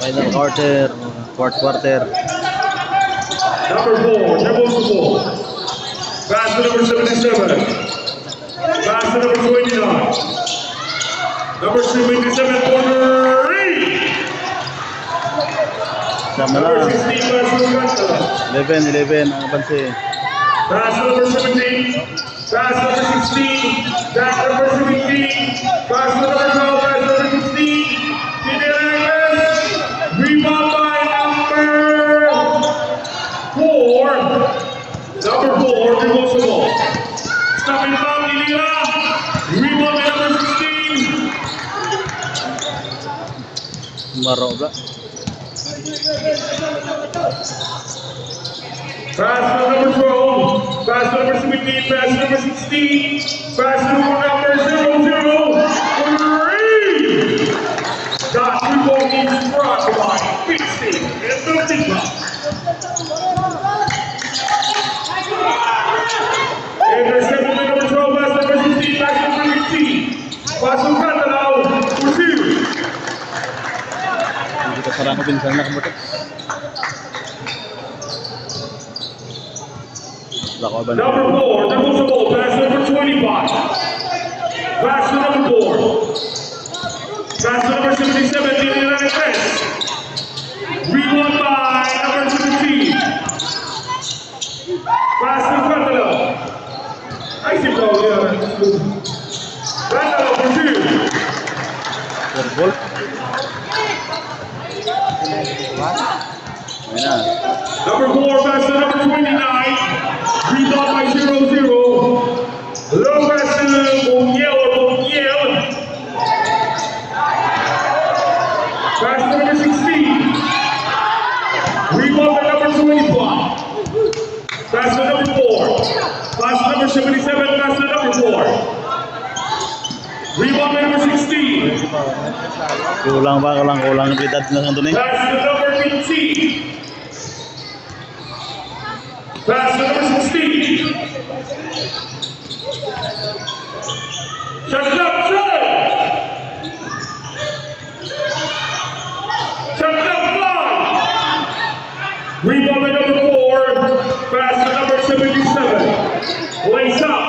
Final quarter, fourth quarter. Number 4, dribbles the ball. Pass to number 77. Pass to number 29. Number 77, corner 3. Sama Number na. 16, pass to Alcantara. 11 ang pansin. Pass to number 17. Pass to number 16. Back to number 17. Pass to number 12. Pass to number 16. Piniragos. Rebound by number 4. Number 4, dribbles the ball. Stopping foul, Inila. Rebound by number 16. Maro ba? Pass to number 12. Pass to number 17. Pass to number 16. Pass to number 00. 3. Got 2 ball games brought by Fixing and the Big Box. Intercepted by number 12. Pass to number 16. Pass to number 18. Pass to Catalao. 2. Hindi ka sarang pinsan na kamutok. Lako ba na? Number 4, dribbles the ball. Pass to number 25. Pass to number 4. Pass to number 77. Dinilan ng press. Rebound by number 17. Pass to Catalao. Ay, si Paul yan. Catalao for 2. Third ball. Ayan na. Number 4, pass to number 29. Rebound by 0-0. Low pass to Boniel or Boniel. Pass to number 16. Rebound by number 25. Pass to number 4. Pass to number 77. Pass to number 4. Rebound by number 16. Kulang ba? Kulang ang edad na sa tunay. Pass to number 15. Pass to number 16. Shut it up, shut it! Shut it up, 5! Rebound by number 4. Pass to number 77. Lace up.